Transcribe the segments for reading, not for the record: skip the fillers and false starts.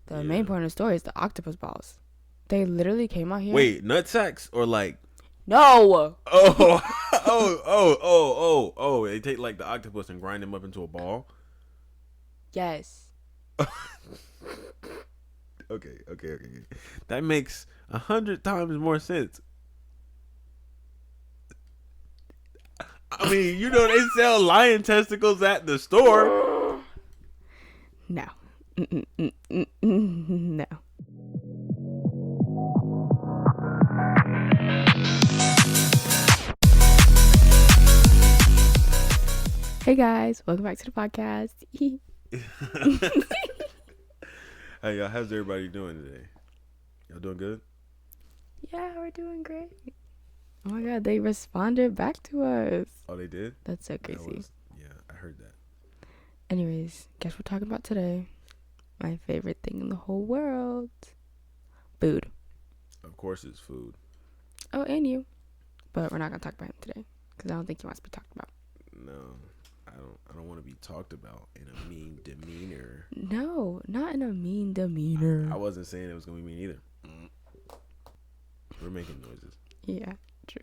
The main point of the story is the octopus balls. They literally came out here. Wait, nut sacks or like? No. Oh! They take like the octopus and grind them up into a ball. Yes. Okay. That makes 100 times more sense. I mean, you know they sell lion testicles at the store. No. No. Hey guys, welcome back to the podcast. Hey y'all, how's everybody doing today? Y'all doing good? Yeah, we're doing great. Oh my god, they responded back to us. Oh, they did? That's so crazy. Yeah, I heard that. Anyways, guess what we're talking about today? My favorite thing in the whole world. Food. Of course it's food. Oh, and you. But we're not going to talk about him today. Because I don't think he wants to be talked about. No, I don't want to be talked about in a mean demeanor. No, not in a mean demeanor. I wasn't saying it was going to be mean either. We're making noises. Yeah, true.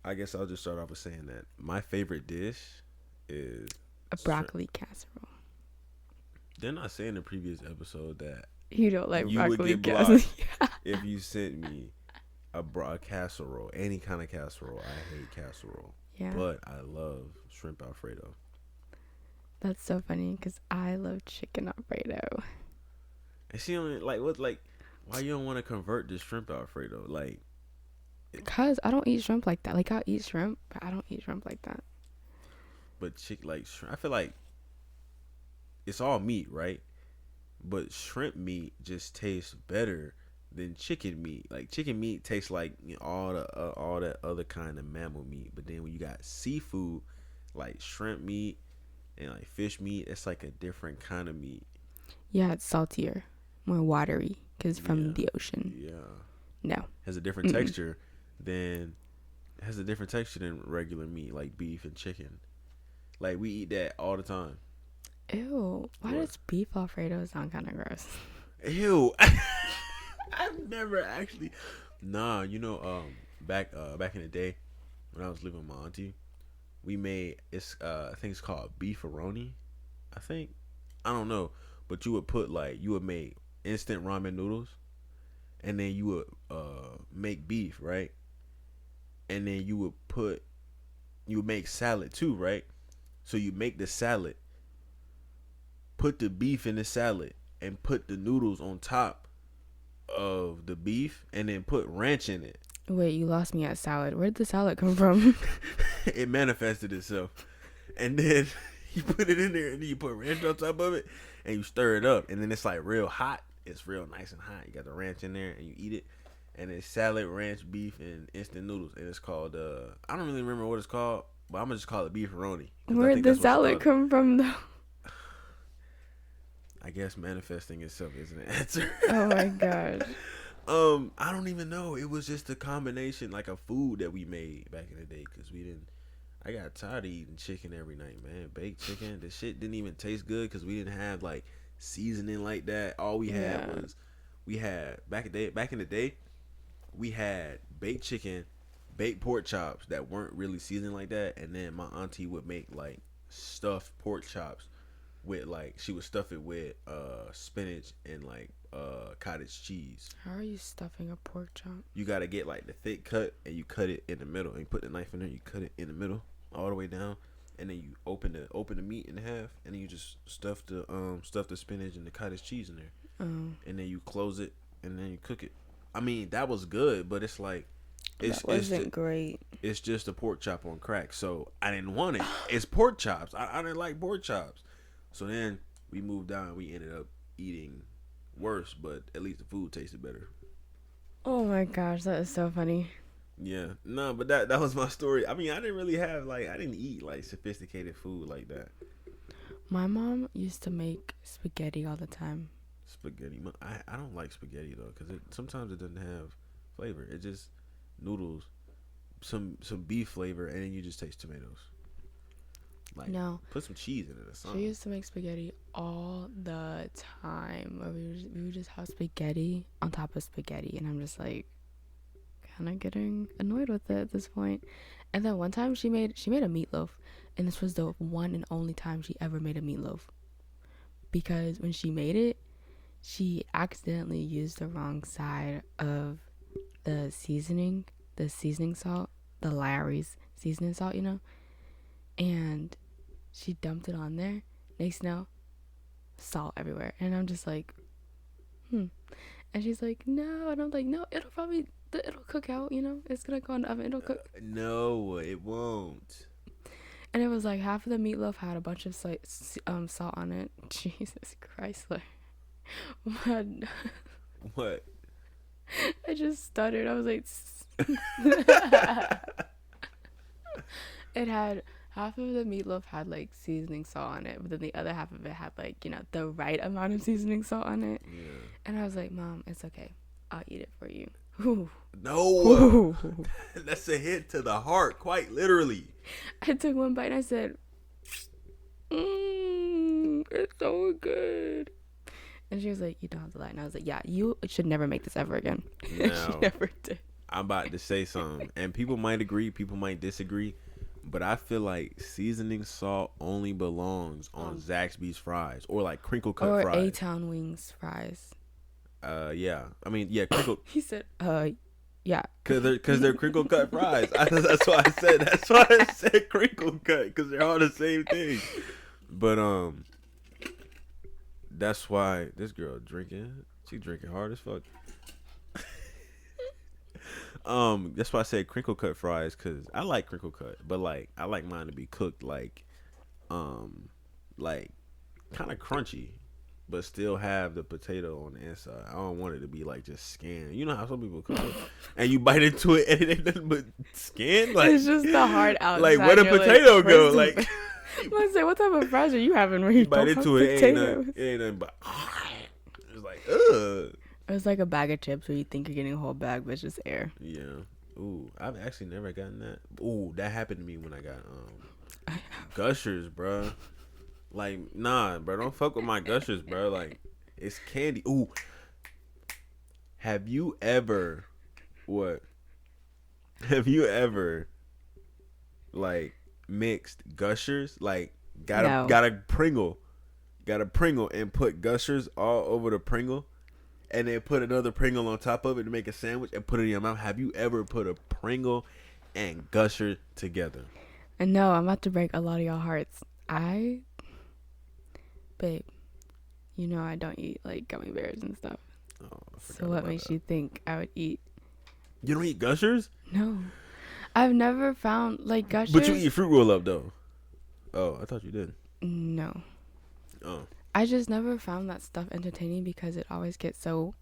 I guess I'll just start off with saying that my favorite dish is a broccoli casserole. Didn't I say in the previous episode that you don't like you broccoli would get casserole? blocked if you sent me a casserole, any kind of casserole? I hate casserole. Yeah. But I love shrimp Alfredo. That's so funny because I love chicken Alfredo. And she only why you don't want to convert to shrimp Alfredo? Like, because I don't eat shrimp like that. Like, I'll eat shrimp, but I don't eat shrimp like that. But I feel like it's all meat, right? But shrimp meat just tastes better than chicken meat. Like, chicken meat tastes like all that other kind of mammal meat. But then when you got seafood, like shrimp meat and like fish meat, it's like a different kind of meat. Yeah, it's saltier, more watery because from the ocean. Yeah. No. Has a different texture than regular meat, like beef and chicken. Like, we eat that all the time. Ew. Why does beef Alfredo sound kind of gross? Ew. I've never actually. Nah, back in the day when I was living with my auntie, we made I think it's called beefaroni. I don't know, but you would make instant ramen noodles, and then you would make beef, right? And then you would make salad too, right? So you make the salad, put the beef in the salad, and put the noodles on top of the beef, and then put ranch in it. Wait, you lost me at salad. Where did the salad come from? It manifested itself. And then you put it in there, and then you put ranch on top of it, and you stir it up, and then it's like real hot. It's real nice and hot. You got the ranch in there, and you eat it. And it's salad, ranch, beef, and instant noodles. And it's called, I don't really remember what it's called, but I'm going to just call it beefaroni. Where did the salad come from, though? I guess manifesting itself is an answer. Oh, my gosh. I don't even know. It was just a combination, like a food that we made back in the day, because I got tired of eating chicken every night, man. Baked chicken. The shit didn't even taste good because we didn't have, like, seasoning like that. All we had was, back in the day, we had baked chicken, baked pork chops that weren't really seasoned like that, and then my auntie would make like stuffed pork chops with she would stuff it with spinach and like cottage cheese. How are you stuffing a pork chop? You gotta get like the thick cut, and you cut it in the middle, and you put the knife in there, you cut it in the middle all the way down, and then you open the meat in half, and then you just stuff the spinach and the cottage cheese in there, and then you close it, and then you cook it. I mean, that was good, but it's like that wasn't great. It's just a pork chop on crack, so I didn't want it. It's pork chops. I didn't like pork chops. So then we moved down. We ended up eating worse, but at least the food tasted better. Oh my gosh, that is so funny. Yeah, no, but that was my story. I mean, I didn't really have I didn't eat like sophisticated food like that. My mom used to make spaghetti all the time. Spaghetti. I don't like spaghetti though, because sometimes it doesn't have flavor. It just noodles, some beef flavor, and then you just taste tomatoes. Like, No, put some cheese in it or she something. used to make spaghetti all the time. Where we would just have spaghetti on top of spaghetti, and I'm just like, kind of getting annoyed with it at this point. And then one time she made a meatloaf, and this was the one and only time she ever made a meatloaf, because when she made it, she accidentally used the wrong side of the seasoning salt, the Lawry's seasoning salt, and she dumped it on there. Next, now, salt everywhere, and I'm just like, and she's like, no, and I'm like, no, it'll cook out, it's gonna go in the oven, it'll cook. No, it won't. And it was like half of the meatloaf had a bunch of salt on it. Jesus Christ, like, What? I just stuttered. I was like, it had half of the meatloaf had like seasoning salt on it, but then the other half of it had like the right amount of seasoning salt on it. Yeah. And I was like, Mom, it's okay, I'll eat it for you. Whew. No, Whew. that's a hit to the heart, quite literally. I took one bite and I said, it's so good. And she was like, you don't have to lie. And I was like, yeah, you should never make this ever again. Now, she never did. I'm about to say something, and people might agree, people might disagree, but I feel like seasoning salt only belongs on Zaxby's fries or like crinkle cut or fries. A-Town Wings fries. Yeah. I mean, yeah, crinkle. He said, yeah. Cause they're crinkle cut fries. That's why I said. That's why I said crinkle cut. Cause they're all the same thing. But that's why this girl drinking. She drinking hard as fuck. That's why I said crinkle cut fries. Cause I like crinkle cut, but like I like mine to be cooked like kind of crunchy, but still have the potato on the inside. I don't want it to be like just skin. You know how some people cook it, and you bite into it and it ain't nothing but skin. Like it's just the hard outside. Like where the potato go? Like I was say, what type of fries are you having when you bite don't into have it, potatoes? it ain't nothing but. It's like ugh. It's like a bag of chips where you think you're getting a whole bag, but it's just air. Yeah. Ooh, I've actually never gotten that. Ooh, that happened to me when I got Gushers, bro. Like, nah, bro, don't fuck with my Gushers, bro. Like, it's candy. Ooh, have you ever like mixed Gushers? Like, got a Pringle and put Gushers all over the Pringle? And then put another Pringle on top of it to make a sandwich and put it in your mouth. Have you ever put a Pringle and Gusher together? And no, I'm about to break a lot of y'all hearts. Babe, I don't eat like gummy bears and stuff. Oh, so what makes you think I would eat? You don't eat Gushers? No, I've never found like Gushers. But you eat Fruit Roll Up though. Oh, I thought you did. No. Oh. I just never found that stuff entertaining because it always gets so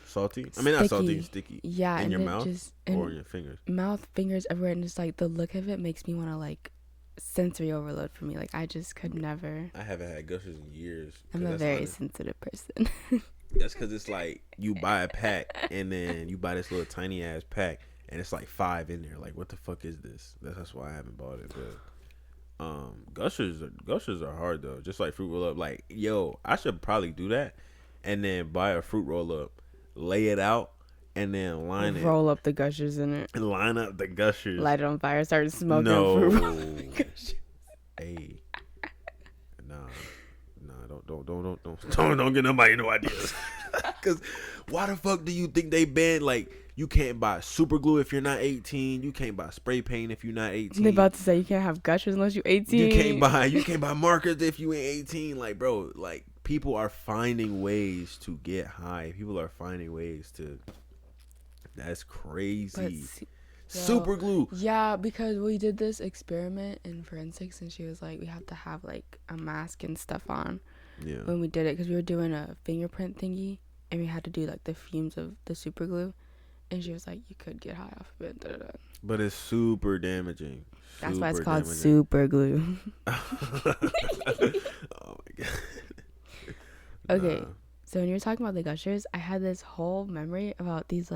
salty. Sticky. I mean, not salty, sticky. Yeah, in your mouth or your fingers. Mouth, fingers, everywhere, and just like the look of it makes me want to like sensory overload for me. Like I just could never. I haven't had Gushers in years. I'm a very sensitive person. That's because it's like you buy a pack and then you buy this little tiny ass pack and it's like 5 in there. Like what the fuck is this? That's why I haven't bought it. But Gushers are hard though. Just like Fruit Roll Up. Like yo, I should probably do that and then buy a Fruit Roll Up, lay it out, and then roll up the Gushers in it. And line up the Gushers. Light it on fire. Start smoking. No. Fruit roll Gushers. Hey. Don't get nobody no ideas. Cause why the fuck do you think they banned like you can't buy super glue if you're not 18, you can't buy spray paint if you're not 18. They about to say you can't have Gushers unless you're 18. You can't buy markers if you ain't 18. Like bro, like people are finding ways to get high. People are finding ways to. That's crazy. Super glue. Yeah, because we did this experiment in forensics and she was like, we have to have like a mask and stuff on when we did it because we were doing a fingerprint thingy and we had to do like the fumes of the super glue and she was like, you could get high off of it. Da, da, da. But it's super damaging. That's why it's called super glue. Oh my god. Okay, so when you were talking about the Gushers, I had this whole memory about these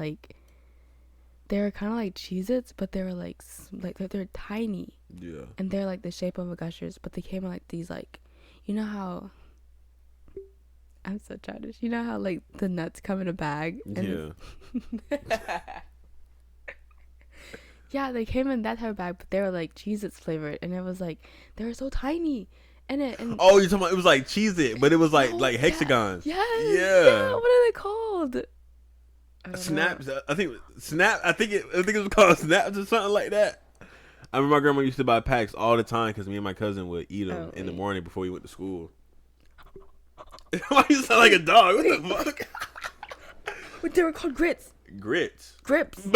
they were kind of like Cheez-Its, but they were like they're tiny, Yeah. and they're like the shape of a Gushers, but they came in like these like, you know how. I'm so childish. You know how like the nuts come in a bag? And yeah, they came in that type of bag, but they were like Cheez-Its flavored, and it was like they were so tiny. And oh, you're talking about it was like Cheez-It, but it was like hexagons. Yes. Yeah. What are they called? Snaps. I think Snap. I think it was called Snaps or something like that. I remember my grandma used to buy packs all the time because me and my cousin would eat them in the morning before we went to school. Why you sound like a dog? What the fuck? Wait, they were called grits. Grits. Grips.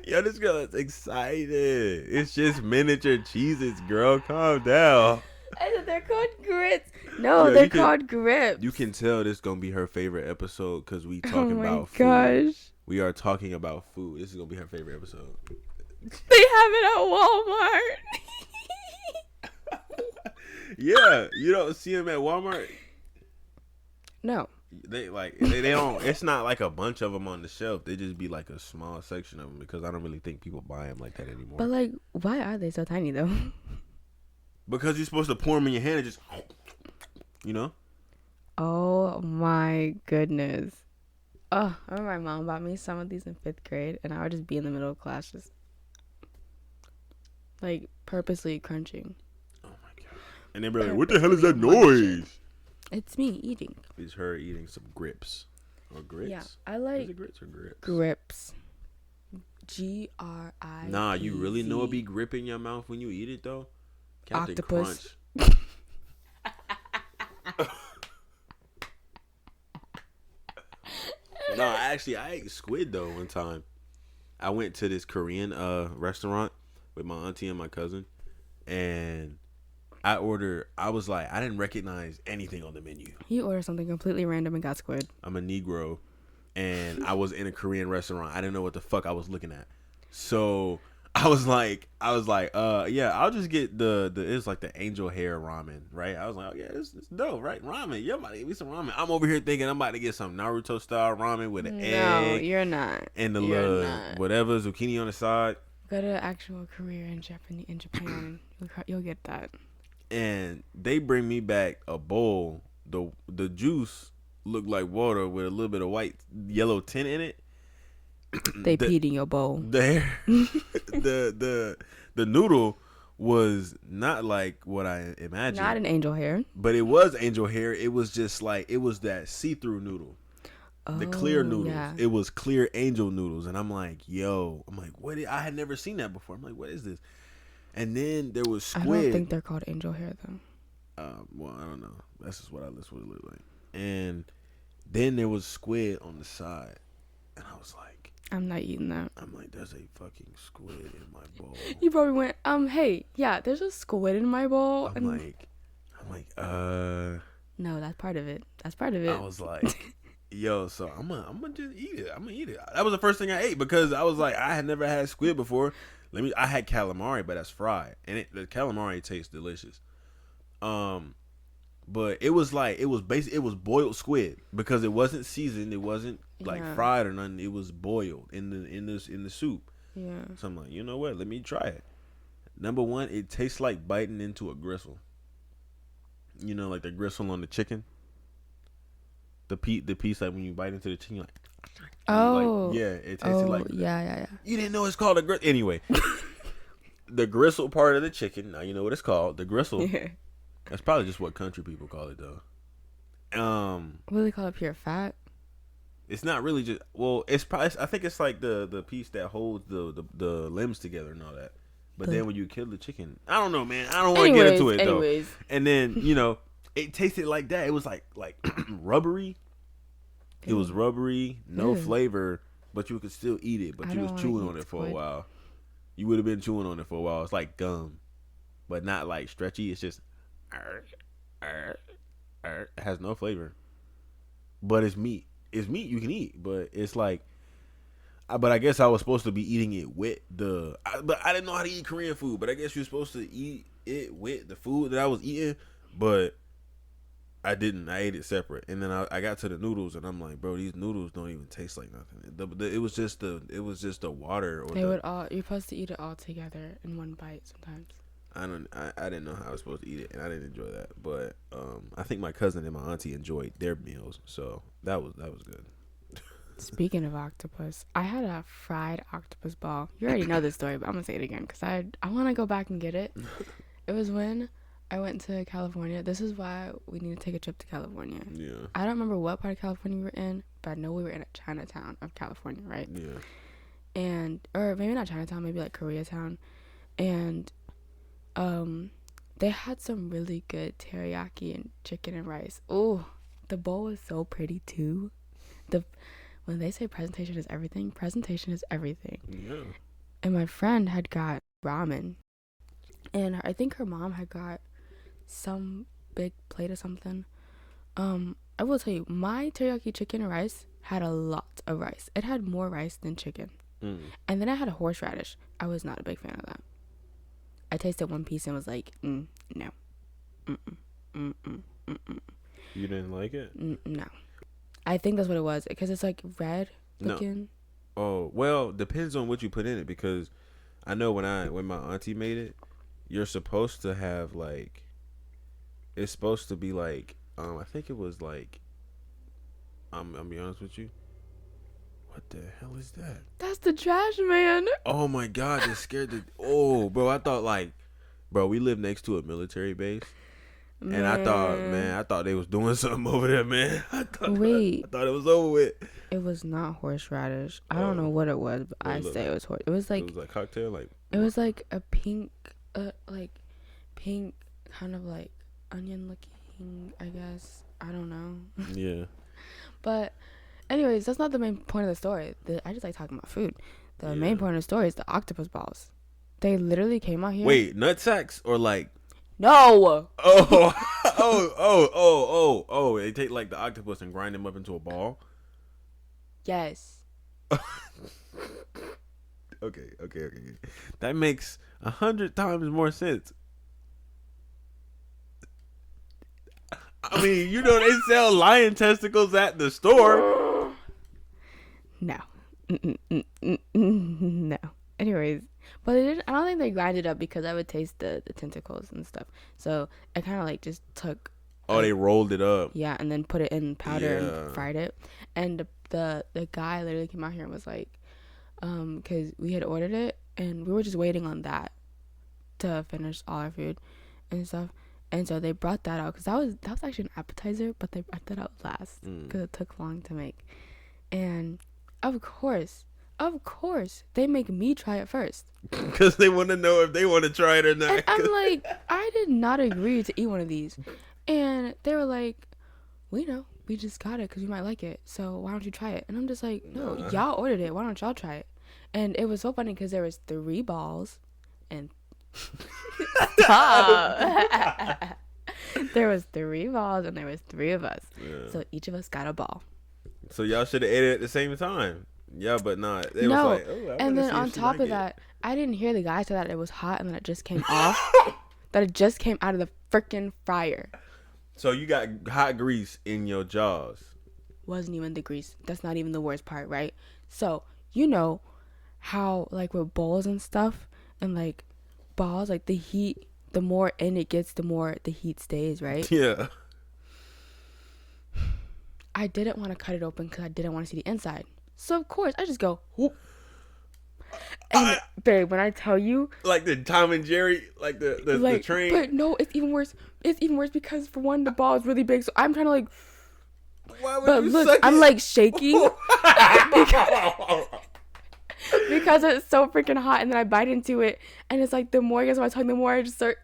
Yo, this girl is excited. It's just miniature Cheez-Its, girl. Calm down. I said they're called grits. No, they're called grips. You can tell this is gonna be her favorite episode because we talking about food. Gosh. We are talking about food. This is gonna be her favorite episode. They have it at Walmart. Yeah, you don't see them at Walmart. No. They don't. It's not like a bunch of them on the shelf. They just be like a small section of them because I don't really think people buy them like that anymore. But like, why are they so tiny though? Because you're supposed to pour them in your hand and just, you know. Oh my goodness. Oh, I remember my mom bought me some of these in 5th grade, and I would just be in the middle of class, just like purposely crunching. Oh my god! And they be like, "What the hell is that noise?" It's me eating. It's her eating some grips or grits. Yeah, I like. Is it grits or grips? Grips. G-R-I. Nah, you really know it be grip in your mouth when you eat it though. Captain Octopus. Crunch. No, actually, I ate squid though one time. I went to this Korean restaurant with my auntie and my cousin, and I was like, I didn't recognize anything on the menu. You ordered something completely random and got squid. I'm a Negro, and I was in a Korean restaurant. I didn't know what the fuck I was looking at, so I was like, yeah, I'll just get the it's like the angel hair ramen, right? I was like, oh yeah, it's dope, right? Ramen, yeah, I'm about to get me some ramen. I'm over here thinking I'm about to get some Naruto style ramen with an egg. No, you're not. And the little whatever zucchini on the side. Go to actual career in Japan. You'll get that. And they bring me back a bowl. The juice looked like water with a little bit of yellow tint in it. They peed in your bowl. The noodle was not like what I imagined. Not an angel hair. But it was angel hair. It was just like, it was that see-through noodle. The clear noodles. Yeah. It was clear angel noodles. And I'm like, what? I had never seen that before. I'm like, what is this? And then there was squid. I don't think they're called angel hair though. Well, I don't know. That's just what it looked like. And then there was squid on the side. And I was like, I'm not eating that. I'm like, there's a fucking squid in my bowl. You probably went, hey, yeah, there's a squid in my bowl. I'm like, No, that's part of it. That's part of it. I was like, yo, so I'm gonna just eat it. I'm gonna eat it. That was the first thing I ate because I was like, I had never had squid before. I had calamari, but that's fried, and the calamari tastes delicious. But it was boiled squid because it wasn't seasoned. It wasn't like fried or nothing. It was boiled in the soup. Yeah. So I'm like, you know what? Let me try it. Number one, it tastes like biting into a gristle. You know, like the gristle on the chicken. The piece like when you bite into the chicken, like. Oh. Like, yeah, it tasted like that. Yeah. You didn't know it's called a gristle. Anyway, the gristle part of the chicken. Now you know what it's called. The gristle. Yeah. That's probably just what country people call it, though. What do they call it? Pure fat. It's not really just. Well, it's probably. I think it's like the piece that holds the limbs together and all that. But then when you kill the chicken, I don't know, man. I don't want to get into it though. And then it tasted like that. It was like rubbery. It was rubbery, no flavor, but you could still eat it. But you was chewing on it for a while. You would have been chewing on it for a while. It's like gum, but not like stretchy. It's just it has no flavor. But it's meat. It's meat you can eat, but it's like. But I guess I was supposed to be eating it with but I didn't know how to eat Korean food. But I guess you're supposed to eat it with the food that I was eating. But I didn't. I ate it separate, and then I got to the noodles, and I'm like, bro, these noodles don't even taste like nothing. It was just the water or They would all. You're supposed to eat it all together in one bite sometimes. I didn't know how I was supposed to eat it, and I didn't enjoy that. But I think my cousin and my auntie enjoyed their meals, so that was good. Speaking of octopus, I had a fried octopus ball. You already know this story, but I'm gonna say it again because I want to go back and get it. It was when I went to California. This is why we need to take a trip to California. Yeah. I don't remember what part of California we were in, but I know we were in a Chinatown of California, right? Yeah. And or maybe not Chinatown, maybe like Koreatown, and they had some really good teriyaki and chicken and rice. Oh, the bowl was so pretty too. When they say presentation is everything, presentation is everything. Yeah. And my friend had got ramen, and I think her mom had got some big plate of something. I will tell you, my teriyaki chicken and rice had a lot of rice. It had more rice than chicken. And then I had a horseradish. I was not a big fan of that. I tasted one piece and was like, no. You didn't like it? No. I think that's what it was, because it's like red looking. No. Oh, well, depends on what you put in it, because I know when my auntie made it, you're supposed to have like, it's supposed to be like, I think it was like, I'm gonna be honest with you. What the hell is that? That's the trash man. Oh my god, it scared the. Oh, bro, I thought like, bro, we live next to a military base. Man. And I thought they was doing something over there, man. I thought it was over with. It was not horseradish. I don't know what it was, but I say it was horse. It was like cocktail, like. It was like a pink, pink kind of like onion looking, I guess. I don't know. Yeah. But, anyways, that's not the main point of the story. I just like talking about food. The main point of the story is the octopus balls. They literally came out here. Wait, nut sacks or like? No. Oh! They take like the octopus and grind them up into a ball. Yes. Okay. That makes 100 times more sense. I mean, you know they sell lion testicles at the store. No. No. Anyways, but they didn't. I don't think they grind it up because I would taste the tentacles and stuff. So I kind of like just took. Oh, they rolled it up. Yeah, and then put it in powder and fried it. And the guy literally came out here and was like, because we had ordered it and we were just waiting on that to finish all our food and stuff. And so they brought that out because that was actually an appetizer, but they brought that out last because it took long to make. And of course, they make me try it first. Because they want to know if they want to try it or not. And I'm like, I did not agree to eat one of these. And they were like, we know. We just got it because we might like it. So why don't you try it? And I'm just like, no, y'all ordered it. Why don't y'all try it? And it was so funny because there was 3 balls and... Stop. There was 3 balls and there was 3 of us. Yeah. So each of us got a ball. So y'all should have ate it at the same time. Yeah, but not. It no. was like, oh, and then on top of that, I didn't hear the guy say that it was hot and that it just came off. That it just came out of the freaking fryer. So you got hot grease in your jaws. Wasn't even the grease. That's not even the worst part, right? So, you know how, like, with bowls and stuff and, like, balls, like, the heat, the more in it gets, the more the heat stays, right? Yeah. I didn't want to cut it open because I didn't want to see the inside. So, of course, I just go, whoop. And, babe, when I tell you... Like the Tom and Jerry, like the train. But no, it's even worse. It's even worse because, for one, the ball is really big. So I'm trying to, like... Why would but you look, suck I'm, it? like, shaking. because it's so freaking hot. And then I bite into it. And it's like, the more I get on my tongue, the more I just start...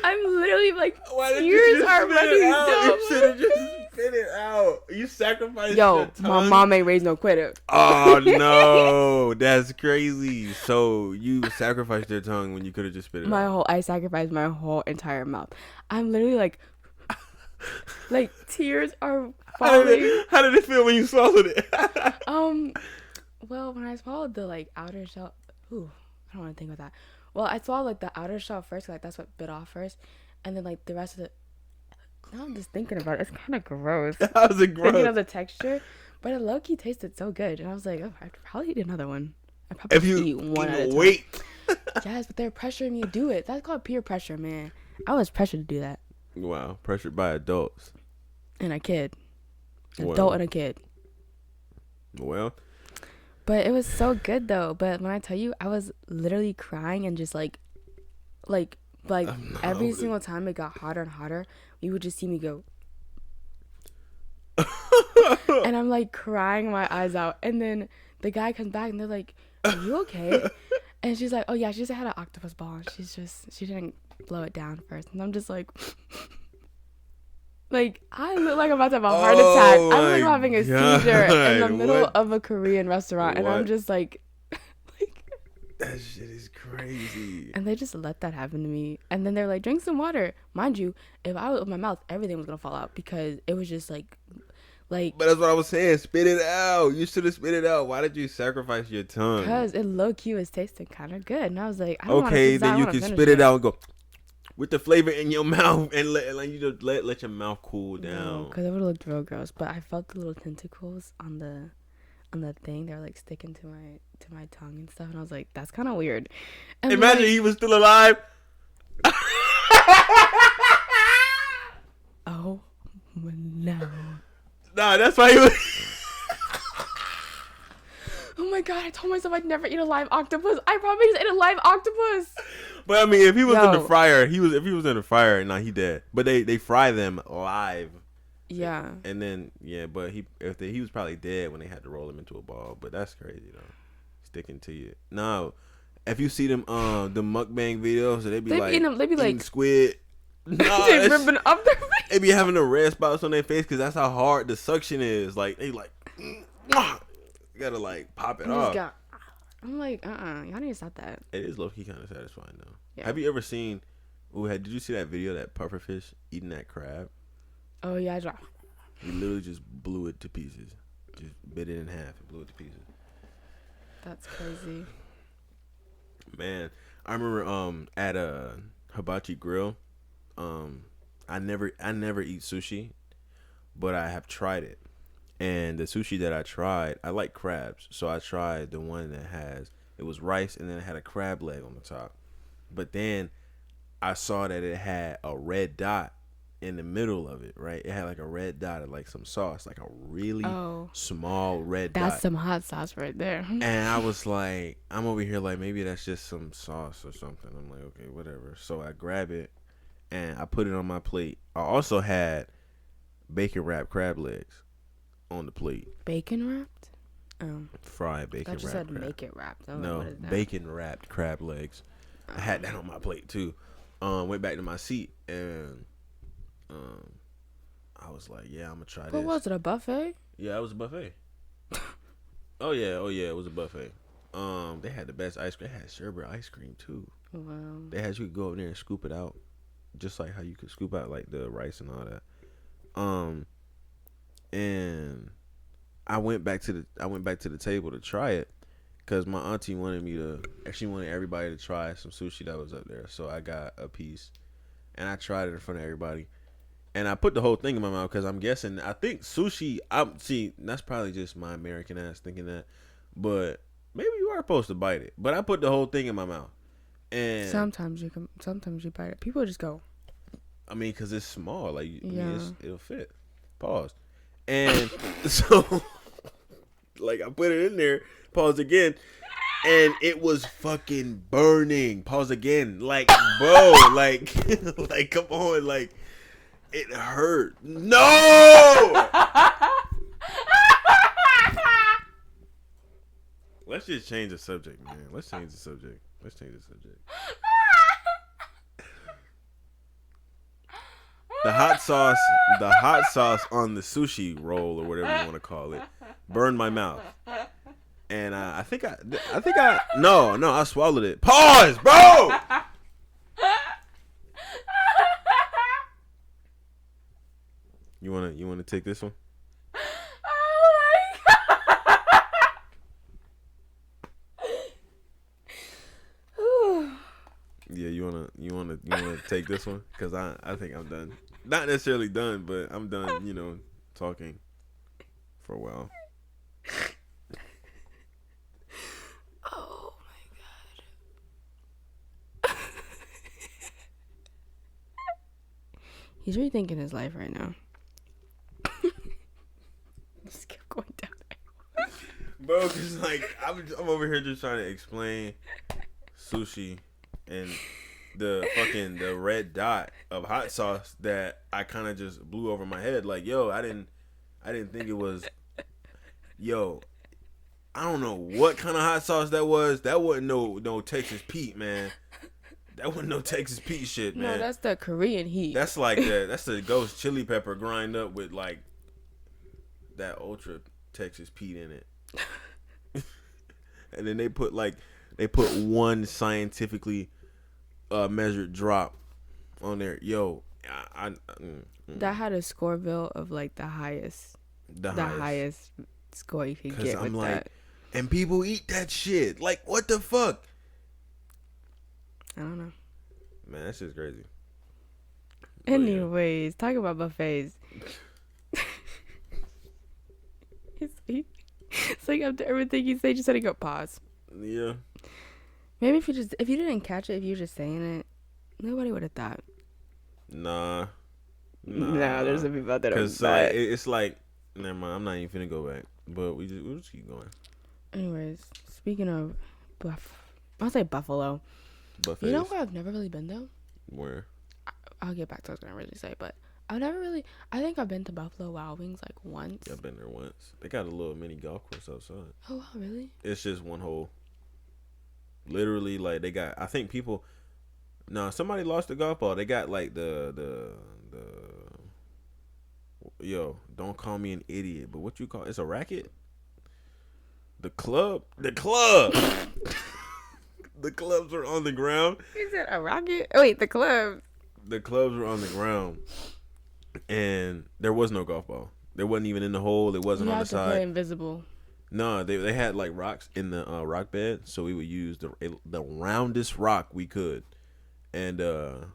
I'm literally like, tears are running down. You should have just spit it out. You sacrificed your tongue. My mom ain't raised no quitter. Oh, no. That's crazy. So you sacrificed your tongue when you could have just spit it out. I sacrificed my whole entire mouth. I'm literally like tears are falling. How did it feel when you swallowed it? Well, when I swallowed the, like, outer shell, ooh, I don't want to think about that. Well, I swallowed like the outer shell first, like that's what bit off first, and then like the rest of it. Now I'm just thinking about it. It's kind of gross. How's it Thinking gross? of the texture, but it low key tasted so good, and I was like, oh, I'd probably eat another one. I'd If probably you eat one at a time. wait, Yes, but they're pressuring me to do it. That's called peer pressure, man. I was pressured to do that, wow, pressured by adults. and a kid, an Well, adult and a kid. well, But it was so good though. But when I tell you, I was literally crying and just like every no. single time it got hotter and hotter, you would just see me go. And I'm like crying my eyes out. And then the guy comes back and they're like, are you okay? And she's like, oh yeah, she just had an octopus ball. And she didn't blow it down first. And I'm just like, like, I look like I'm about to have a heart attack. I look like I'm having a seizure in the middle What? of a Korean restaurant. And I'm What? just like, That shit is crazy. and they just let that happen to me. And then they're like, drink some water. Mind you, if I opened my mouth, everything was going to fall out because it was just like, But that's what I was saying. Spit it out. You should have spit it out. Why did you sacrifice your tongue? because it low key was tasting kind of good. And I was like, I don't Okay, then you want to can spit it out and go with the flavor in your mouth and let your mouth cool down. Because it would have looked real gross. But I felt the little tentacles on the thing. They were like sticking to my tongue and stuff. And I was like, that's kind of weird. And Imagine like, he was still alive. oh no. Nah, that's why he was. Oh my god, I told myself I'd never eat a live octopus. I probably just ate a live octopus. But I mean, if he was in the Yo. fryer, if he was in the fryer, nah, he dead. But they fry them live. Yeah. And then but he was probably dead when they had to roll him into a ball. But that's crazy though. Sticking to you. No, if you see them the mukbang videos, they be like they be like squid. Nah, they ripping up their face. they be having the red spots on their face because that's how hard the suction is. Like they like, you gotta like pop it off. I'm like, y'all need to stop that. It is low key kind of satisfying though. Yeah. Have you ever seen? Did you see that video of that pufferfish eating that crab? Oh yeah, I just, He literally just blew it to pieces. Just bit it in half and blew it to pieces. that's crazy. Man, I remember at a Hibachi Grill. I never eat sushi, but I have tried it. And the sushi that I tried, I like crabs, so I tried the one that it was rice and then it had a crab leg on the top. But then I saw that it had a red dot in the middle of it, right? It had like a red dot of like some sauce, like a really small red dot. That's some hot sauce right there. And I was like, I'm over here like maybe that's just some sauce or something. I'm like, okay, whatever. So I grab it and I put it on my plate. I also had bacon wrapped crab legs on the plate. Bacon wrapped? Oh. Fried I bacon thought you wrapped said crab. make it wrapped. I was No, like, what is that? bacon wrapped crab legs. I had that on my plate too. Went back to my seat and I was like, yeah, I'm gonna try this. What was it, a buffet? Yeah, it was a buffet. Oh yeah, it was a buffet. They had the best ice cream. They had sherbet ice cream too. Wow. They had you could go over there and scoop it out, just like how you could scoop out like the rice and all that. And I went back to the table to try it because my auntie wanted everybody to try some sushi that was up there. So I got a piece and I tried it in front of everybody. And I put the whole thing in my mouth because I think sushi. That's probably just my American ass thinking that, but maybe you are supposed to bite it. But I put the whole thing in my mouth, and Sometimes you bite it. People just go. I mean, because it's small, like Yeah. it'll fit. Pause, and so like I put it in there. Pause again, and it was fucking burning. Pause again, like bro, like like come on, like. It hurt. No! Let's just change the subject, man. Let's change the subject. The hot sauce on the sushi roll or whatever you want to call it, burned my mouth. And I think I swallowed it. Pause, bro! You wanna take this one? Oh my god! Yeah, you wanna take this one? Cause I think I'm done. Not necessarily done, but I'm done. Talking for a while. Oh my god. He's rethinking his life right now. Just keep going down there. Bro, cause like I'm over here just trying to explain sushi and the red dot of hot sauce that I kind of just blew over my head. Like, yo, I didn't think it was. Yo, I don't know what kind of hot sauce that was. That wasn't no Texas Pete, man. That wasn't no Texas Pete shit, man. No, that's the Korean heat. That's like that's the ghost chili pepper grind up with like that ultra Texas Pete in it. And then they put one scientifically measured drop on there. Yo, that had a Scoreville of like the highest score you could get with like, that. And people eat that shit. Like, what the fuck? I don't know. Man, that shit's crazy. Anyways, talk about buffets. So after everything you say, just had to go pause. Yeah. Maybe if you didn't catch it, if you were just saying it, nobody would have thought. Nah, there's some people out there. Because it's like, never mind. I'm not even finna go back. But we'll just keep going. Anyways, speaking of I'll say Buffalo. Buffets. You know where I've never really been though? Where? I'll get back to what I was gonna really say, but I've never really. I think I've been to Buffalo Wild Wings like once. Yeah, I've been there once. They got a little mini golf course outside. Oh wow, really? It's just one hole. Literally, like they got. I think people. No, somebody lost the golf ball. They got like the. Yo, don't call me an idiot, but what you call it's a racket? The club. The clubs are on the ground. Is it a racket? Oh wait, the club. The clubs were on the ground, and there was no golf ball. There wasn't even in the hole. It wasn't on the side. Play invisible. No, they had like rocks in the rock bed, so we would use the roundest rock we could, and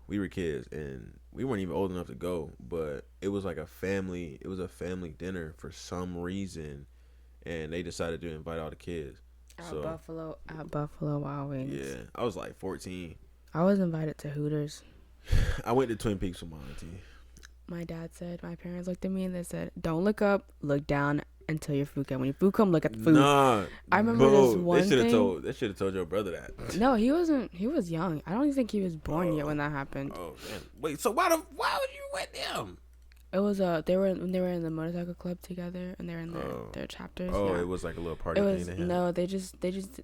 we were kids, and we weren't even old enough to go, but it was like a family dinner for some reason, and they decided to invite all the kids. At Buffalo Wild Wings. Yeah, I was like 14. I was invited to Hooters. I went to Twin Peaks with my auntie. My parents looked at me and they said, "Don't look up, look down until your food comes. When your food comes, look at the food." Nah, I remember this one thing. They should have told your brother that. No, he wasn't. He was young. I don't even think he was born yet when that happened. Oh man! Wait, so why would you with them? It was they were in the motorcycle club together, and they were in their chapters. Oh, yeah. It was like a little party. They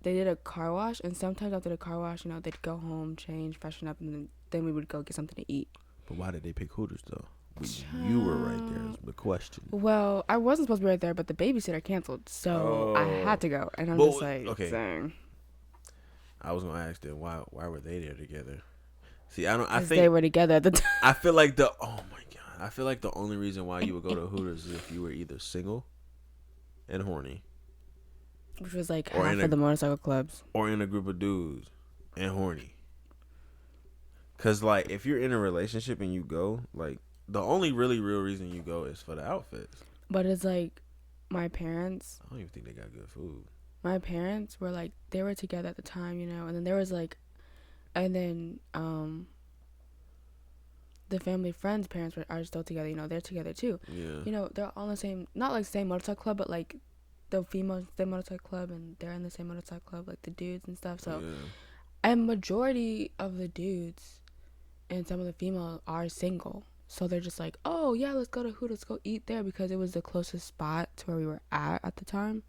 did a car wash, and sometimes after the car wash, they'd go home, change, freshen up, and then we would go get something to eat. But why did they pick Hooters though? You were right there. Is the question. Well, I wasn't supposed to be right there, but the babysitter canceled, so I had to go, and I'm just like, okay. Dang. I was gonna ask them why were they there together? See, I think they were together at the time. I feel like the only reason why you would go to Hooters is if you were either single and horny, which was like half of the motorcycle clubs, or in a group of dudes and horny. Cause like if you're in a relationship and you go, like the only really real reason you go is for the outfits. But it's like my parents. I don't even think they got good food. My parents were like they were together at the time, and then there was like, and then the family friends' parents are still together. They're together too. Yeah. They're all in the same, not like same motorcycle club, but like the females same motorcycle club, and they're in the same motorcycle club, like the dudes and stuff. So, and majority of the dudes and some of the females are single. So they're just like, oh yeah, let's go to Hooters, let's go eat there, because it was the closest spot to where we were at the time.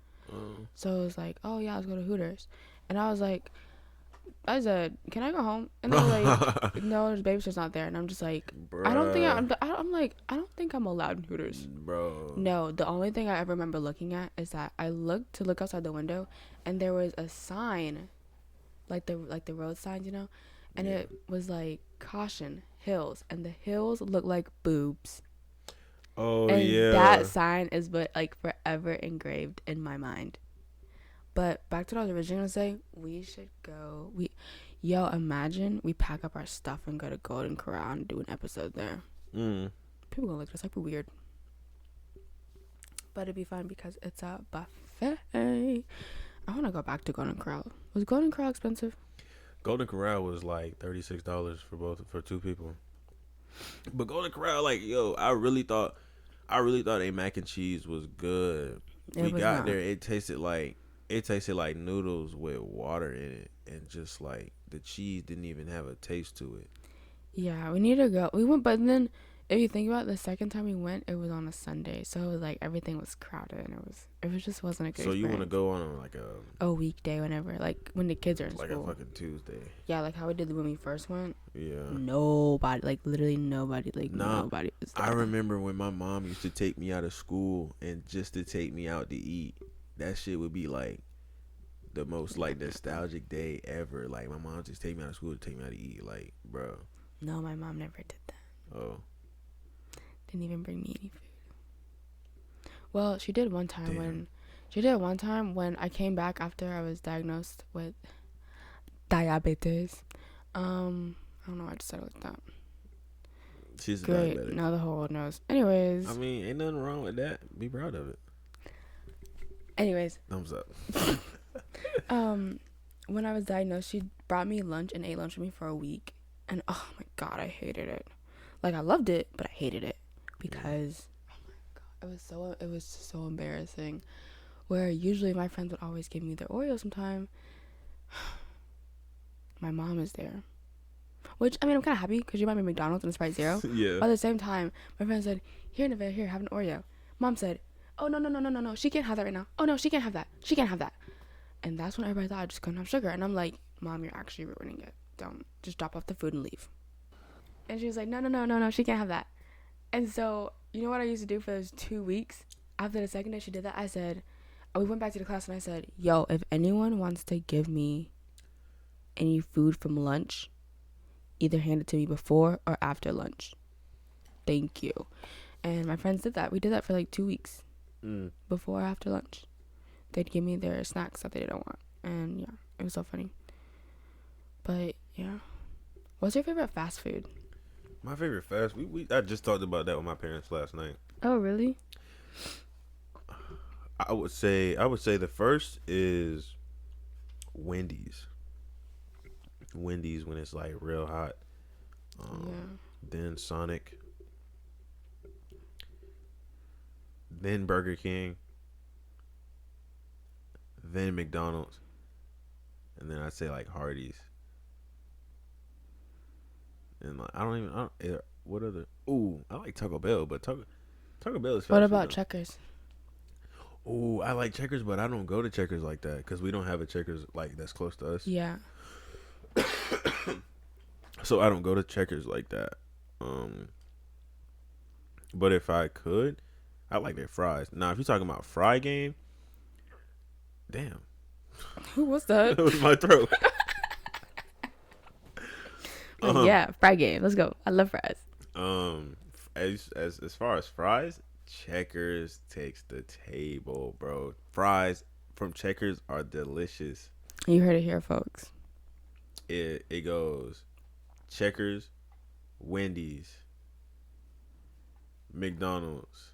So it was like, oh yeah, let's go to Hooters, and I said, can I go home? And they're like, no, the babysitter's not there, and I'm just like, bruh. I don't think I'm allowed in Hooters, bro. No, the only thing I ever remember looking at is that I looked to look outside the window, and there was a sign, like the road signs, and it was like caution hills, and the hills look like boobs. Oh, and yeah. That sign is like forever engraved in my mind. But back to what I was originally gonna say, we should go. Yo, imagine we pack up our stuff and go to Golden Corral and do an episode there. People gonna look at us like we're weird. But it'd be fun because it's a buffet. I want to go back to Golden Corral. Was Golden Corral expensive? Golden Corral was like $36 for two people. But Golden Corral, like, yo, I really thought a mac and cheese was good. We got there, it tasted like noodles with water in it, and just like the cheese didn't even have a taste to it. Yeah, we need to go. We went, but then if you think about it, the second time we went, it was on a Sunday, so it was like everything was crowded, and it just wasn't a good. So experience. You want to go on like a weekday, whenever, like when the kids are in like school, like a fucking Tuesday. Yeah, like how we did when we first went. Yeah. Nobody, like literally nobody, nobody was there. I remember when my mom used to take me out of school and just to take me out to eat. That shit would be like the most like nostalgic day ever. Like my mom just take me out of school to take me out to eat. Like, bro. No, my mom never did that. Oh. Didn't even bring me any food. Well, she did one time. When I came back after I was diagnosed with diabetes. I don't know why I just said it like that. She's great. Diabetic. Now the whole world knows. Anyways. I mean, ain't nothing wrong with that. Be proud of it. Anyways. Thumbs up. When I was diagnosed, she brought me lunch and ate lunch with me for a week. And oh my God, I hated it. Like I loved it, but I hated it because oh my God, it was so embarrassing. Where usually my friends would always give me their Oreo sometime. My mom is there. Which, I mean, I'm kind of happy because you might be McDonald's and it's Sprite Zero. Yeah. But at the same time, my friend said, here, Nevaeh, here, have an Oreo. Mom said, oh, no. She can't have that right now. Oh, no, she can't have that. She can't have that. And that's when everybody thought I just couldn't have sugar. And I'm like, Mom, you're actually ruining it. Don't. Just drop off the food and leave. And she was like, no, she can't have that. And so, you know what I used to do for those 2 weeks? After the second day she did that, I said, we went back to the class and I said, yo, if anyone wants to give me any food from lunch, either hand it to me before or after lunch. Thank you. And my friends did that. We did that for like 2 weeks. Before or after lunch. They'd give me their snacks that they didn't want. And yeah, it was so funny. But yeah. What's your favorite fast food? My favorite fast food? I just talked about that with my parents last night. Oh, really? I would say the first is Wendy's. Wendy's when it's like real hot. Then Sonic. Then Burger King. Then McDonald's. And then I'd say like Hardee's. And like what other? Ooh, I like Taco Bell, but Taco Bell is fast. What about Checkers? Ooh, I like Checkers, but I don't go to Checkers like that because we don't have a Checkers like that's close to us. Yeah. So I don't go to Checkers like that. But if I could, I like their fries. Now, if you're talking about fry game, damn. Who was that? It was my throat. Yeah, fry game. Let's go. I love fries. As far as fries, Checkers takes the table, bro. Fries from Checkers are delicious. You heard it here, folks. It goes Checkers, Wendy's, McDonald's.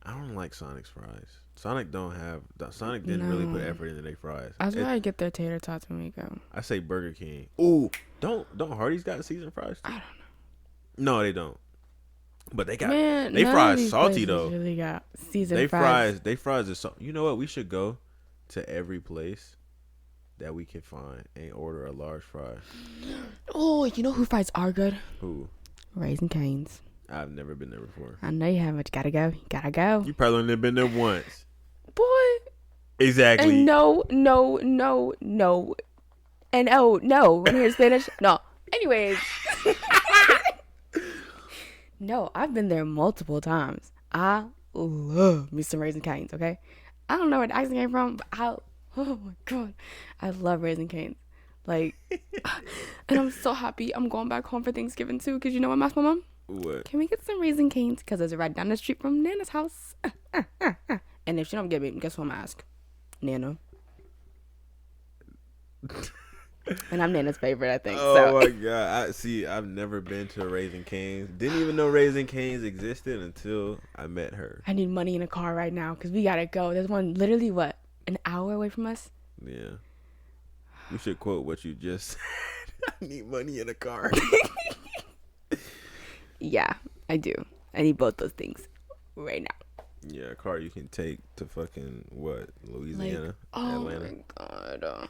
I don't like Sonic's fries. Sonic didn't really put effort into their fries. That's why I get their tater tots when we go. I say Burger King. Ooh, don't Hardee's got seasoned fries too? I don't know. No, they don't. But they got they fries salty though. Really got seasoned fries. They fries are salty. You know what? We should go to every place that we can find and order a large fry. Oh, you know who fries are good? Who? Raising Cane's. I've never been there before. I know you haven't. You gotta go. You gotta go. You probably only been there once. Boy. Exactly. And no. And oh, no. When you hear Spanish? No. Anyways. No, I've been there multiple times. I love me some Raising Cane's, okay? I don't know where the accent came from, but oh my God. I love Raising Cane's. Like, and I'm so happy I'm going back home for Thanksgiving too, because you know what I'm asking my mom? What? Can we get some Raising Cane's? Because it's right down the street from Nana's house. And if she don't get me, guess what I'm going to ask? Nana. And I'm Nana's favorite, I think. So Oh my god! I see. I've never been to Raising Cane's. Didn't even know Raising Cane's existed until I met her. I need money in a car right now because we gotta go. There's one literally what, an hour away from us. Yeah. You should quote what you just said. I need money in a car. Yeah, I do. I need both those things right now. Yeah, a car you can take to fucking what? Louisiana? Like, oh Atlanta? my god.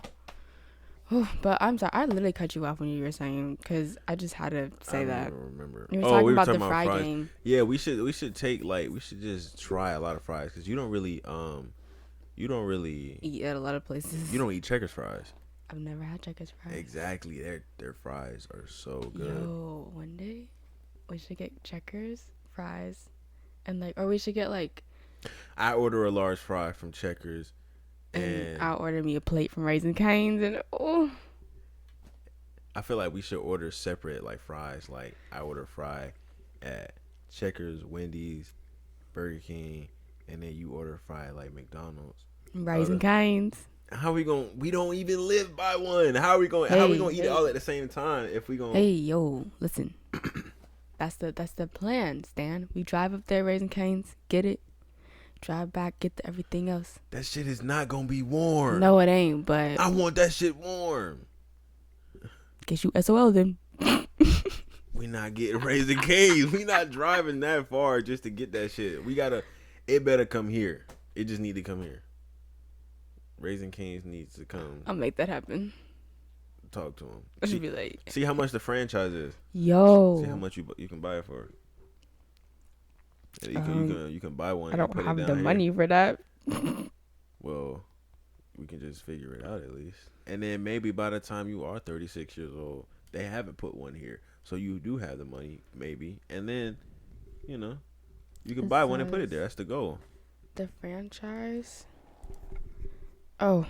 But I'm sorry, I literally cut you off when you were saying because I just had to I say don't that. even remember. You were Oh, talking we were about talking the about fry fries. game. Yeah, we should take we should just try a lot of fries because you don't really you don't really Eat at a lot of places. you don't eat Checkers fries. I've never had Checkers fries. Exactly, their fries are so good. Yo, one day we should get Checkers fries, and like, or we should get like, I order a large fry from Checkers, and and I'll order me a plate from Raising Cane's, and oh, I feel like we should order separate like fries. Like I order fry at Checkers, Wendy's, Burger King, and then you order fry at like McDonald's. Raising Cane's. How we going? We don't even live by one. How we going? How we gonna eat it all at the same time? If we going? Hey, yo, listen. That's the plan, Stan. We drive up there, Raising Cane's, get it. Drive back, get everything else. That shit is not gonna be warm. No, it ain't. But I want that shit warm. guess you SOL then. We not getting Raising Cane's. We not driving that far just to get that shit. We gotta. It better come here. It just need to come here. Raising Cane's needs to come. I'll make that happen. Talk to him. I should be like, See how much the franchise is. yo. See how much you can buy it for. Yeah, you can buy one. I and don't put it have down the here. money for that. Well, we can just figure it out at least. And then maybe by the time you are 36 years old, they haven't put one here. So you do have the money, maybe. And then, you know, you can buy one and put it there. That's the goal. The franchise. Oh,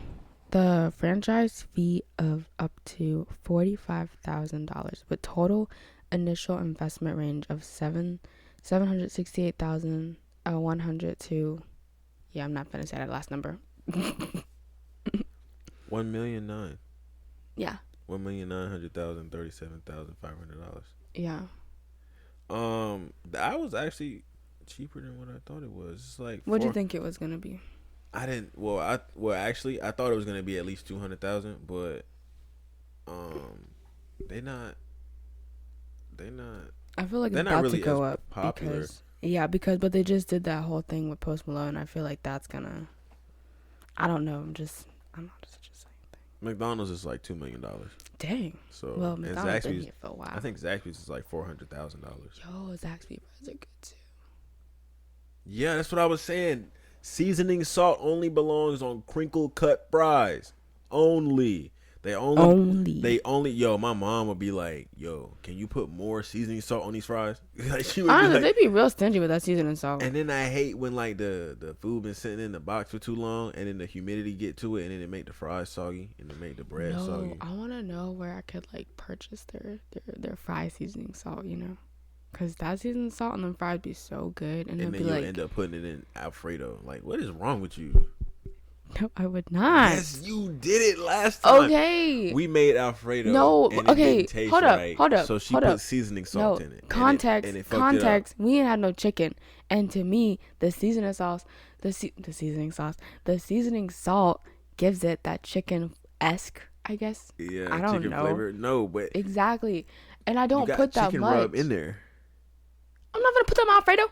the franchise fee of up to $45,000 with total initial investment range of $768,100 to. Yeah, I'm not gonna say that last number. 1,000,009. Yeah. $1,937,500. Yeah. That was actually cheaper than what I thought it was. It's like What do you think it was gonna be? I didn't. Actually, I thought it was gonna be at least 200,000, but they not. I feel like They're it's not about really to go as up popular. but they just did that whole thing with Post Malone. I feel like that's gonna. I don't know. I'm just saying. McDonald's is like $2 million. Dang. So Well, and McDonald's been Zaxby's, here for a while. I think Zaxby's is like $400,000. Yo, Zaxby fries are good too. Yeah, that's what I was saying. Seasoning salt only belongs on crinkle cut fries. Only. They only. Yo, my mom would be like, "Yo, can you put more seasoning salt on these fries?" Like she would be Honestly, like, they be real stingy with that seasoning salt. and then I hate when like the food been sitting in the box for too long, and then the humidity get to it, and then it make the fries soggy, and it make the bread soggy. I want to know where I could like purchase their fry seasoning salt. You know, cause that seasoning salt on them fries be so good, and And it'd then be you like, end up putting it in Alfredo. Like, what is wrong with you? no, I would not. Yes, you did it last time. Okay. We made Alfredo. No, and okay, It didn't taste hold up, right, hold up, So she hold put up. seasoning No, salt in it. context, and it fucked it up. we ain't had no chicken, and to me, the seasoning sauce, the seasoning salt gives it that chicken-esque, I guess. Yeah, I don't chicken know. flavor. No, but Exactly, and I you don't got put that chicken much. rub in there. I'm not gonna put that on Alfredo.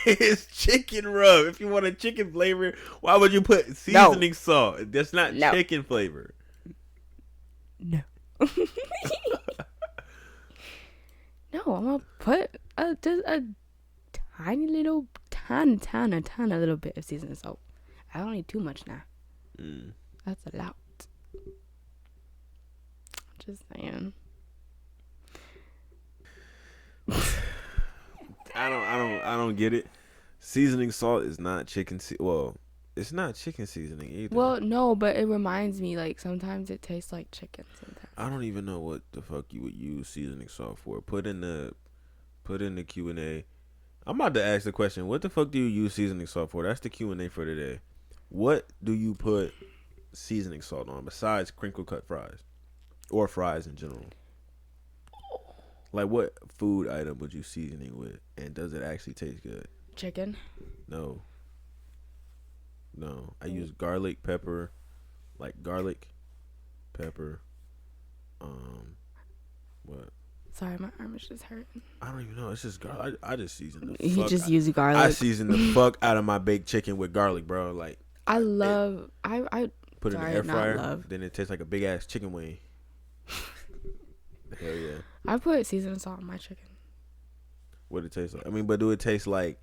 It's chicken rub. If you want a chicken flavor, why would you put seasoning salt? That's not chicken flavor. No. No, I'm gonna put just a tiny little bit of seasoning salt. I don't need too much now. That's a lot. Just saying. I don't get it. Seasoning salt is not chicken. Well, it's not chicken seasoning either. Well, no, but it reminds me like sometimes it tastes like chicken. Sometimes. I don't even know what the fuck you would use seasoning salt for. Put in the Q&A. I'm about to ask the question. What the fuck do you use seasoning salt for? That's the Q&A for today. What do you put seasoning salt on besides crinkle cut fries or fries in general? Like, what food item would you seasoning with, and does it actually taste good? Chicken. No. No. I use garlic, pepper, like garlic, pepper, what? Sorry, my arm is just hurting. I don't even know. It's just garlic. I just season the You fuck. just use garlic. I season the fuck out of my baked chicken with garlic, bro. Like, I love. I put it in sorry, the air not fryer, love. then it tastes like a big ass chicken wing. Hell yeah. I put seasoning salt on my chicken. What it tastes like? I mean, but do it taste like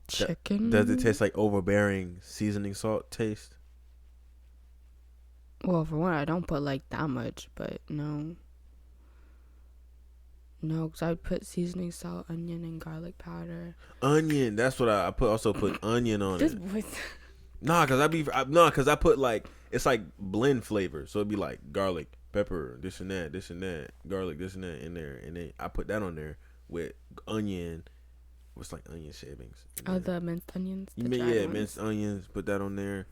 Chicken. Does it taste like overbearing seasoning salt taste? Well, for one, I don't put like that much, but no. No, because I put seasoning salt, onion, and garlic powder. Onion. That's what I put. Also put onion on This it. boy. Nah, cause I put like it's like blend flavor, so it'd be like garlic, pepper, this and that, garlic, this and that in there, and then I put that on there with onion. What's like onion shavings? Oh, the minced onions. The Yeah, dried ones. minced onions. Put that on there,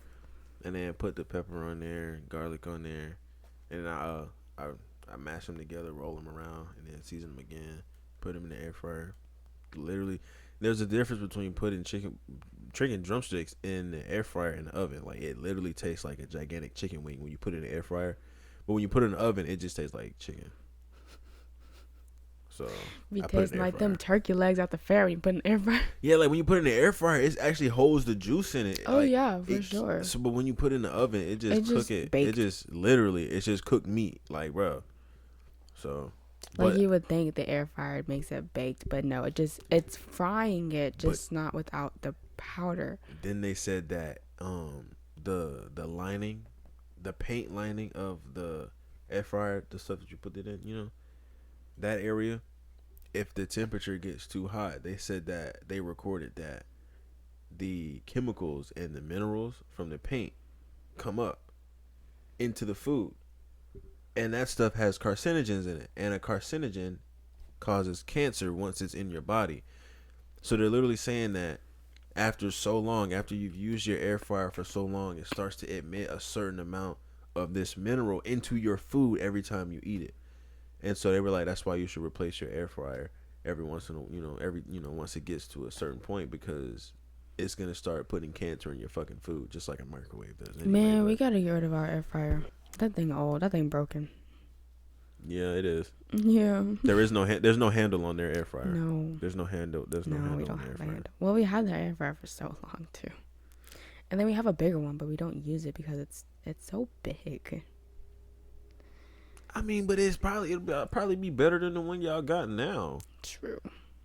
and then put the pepper on there, garlic on there, and then I mash them together, roll them around, and then season them again. Put them in the air fryer. Literally, there's a difference between putting chicken drumsticks in the air fryer and the oven. Like, it literally tastes like a gigantic chicken wing when you put it in the air fryer, but when you put it in the oven, it just tastes like chicken. So Be I put it in tasting the air like them fryer. turkey legs at the fair when you put in the air fryer. Yeah, like when you put it in the air fryer, it actually holds the juice in it. Oh Like, yeah, for sure. So, but when you put it in the oven, it just cook just it. It baked. just literally, it's just cooked meat, like, bro. So, Like, but you would think the air fryer makes it baked, but no, it's frying it, just not without the powder. then they said that the lining, the paint lining of the air fryer, the stuff that you put it in, that area, if the temperature gets too hot, they said that they recorded that the chemicals and the minerals from the paint come up into the food, and that stuff has carcinogens in it, and a carcinogen causes cancer once it's in your body. So they're literally saying that after so long, after you've used your air fryer for so long, it starts to emit a certain amount of this mineral into your food every time you eat it. And so they were like, that's why you should replace your air fryer every once in a, once it gets to a certain point, because it's gonna start putting cancer in your fucking food, just like a microwave does. Anyway, Man, we gotta get rid of our air fryer. That thing old. That thing broken. Yeah, it is. Yeah. There's no handle on their air fryer. No. There's no handle. There's no handle We don't on the air have a fryer. handle. Well, we had that air fryer for so long too, and then we have a bigger one, but we don't use it because it's so big. I mean, but it'll probably be better than the one y'all got now. True.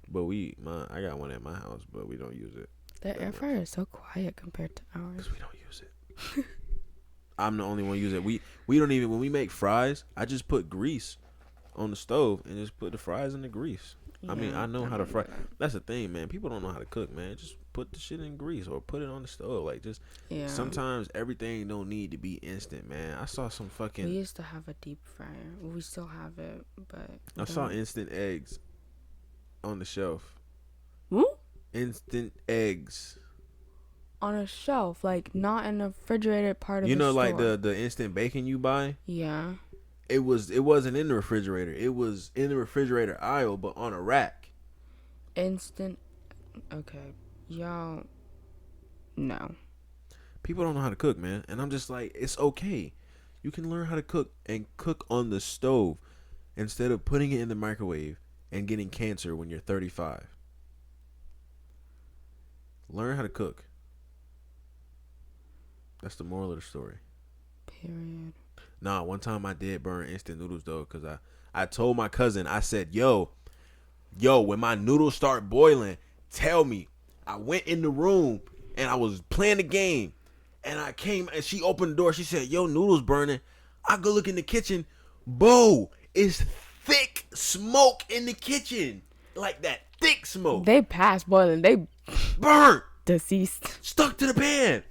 But I got one at my house, but we don't use it. The air fryer is so quiet compared to ours. Because we don't use it. I'm the only one use it. We don't even, when we make fries, I just put grease on the stove and just put the fries in the grease. I mean, I know how to fry. That's the thing, man. People don't know how to cook, man. Just put the shit in grease or put it on the stove. Like, just sometimes everything don't need to be instant, man. I saw some fucking. We used to have a deep fryer. We still have it, but I saw instant eggs on the shelf. Who? Instant eggs. On a shelf, like not in a refrigerated part of the store. Like the instant bacon you buy? Yeah. It wasn't in the refrigerator. It was in the refrigerator aisle, but on a rack. Instant. Okay, y'all. No. People don't know how to cook, man, and I'm just like, it's okay. You can learn how to cook and cook on the stove instead of putting it in the microwave and getting cancer when you're 35. Learn how to cook. That's the moral of the story. Period. Nah, one time I did burn instant noodles though, cause I told my cousin, I said, yo, when my noodles start boiling, tell me. I went in the room and I was playing the game, and I came and she opened the door. She said, yo, noodles burning. I go look in the kitchen, Bo, it's thick smoke in the kitchen, like that thick smoke. They passed boiling. They burnt, deceased. stuck to the pan.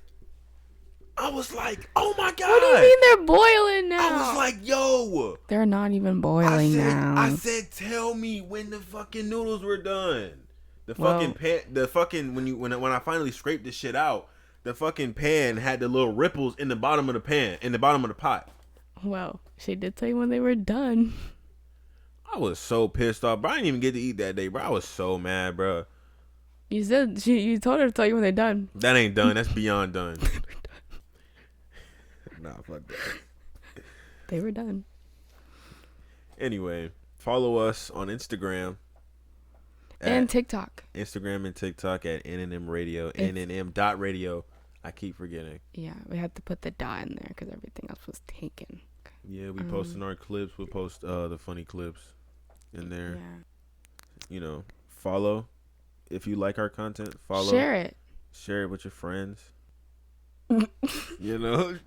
I was like, oh my God. What do you mean they're boiling now? I was like, yo. They're not even boiling now. I said, tell me when the fucking noodles were done. The fucking pan, when I finally scraped this shit out, the fucking pan had the little ripples in the bottom of the pan, in the bottom of the pot. Well, she did tell you when they were done. I was so pissed off, bro. I didn't even get to eat that day, bro. I was so mad, bro. You said you told her to tell you when they're done. That ain't done. That's beyond done. Nah, fuck that. They were done. Anyway, follow us on Instagram And TikTok. Instagram and TikTok at NNM Radio, It's- NNM.radio. I keep forgetting. Yeah, we had to put the dot in there because everything else was taken. Yeah, we posting our clips. We'll post the funny clips in there. Yeah. You know, follow if you like our content. Follow, Share it. with your friends. You know,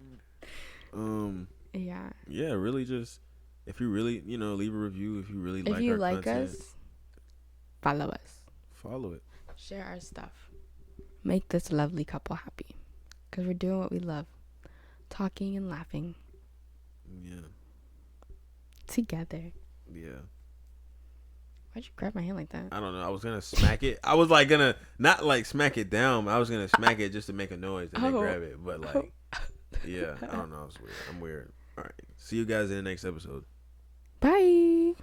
Yeah. yeah, really, just if you really, leave a review if you really If like you our like content. us, follow us. Follow it. Share our stuff. Make this lovely couple happy. Because we're doing what we love. Talking and laughing. Yeah, Together. yeah. Why'd you grab my hand like that? I don't know. I was gonna smack it. I was like gonna not like smack it down. I was gonna smack it just to make a noise and then grab it. But like, yeah, I don't know. It's weird. I'm weird. All right. See you guys in the next episode. Bye.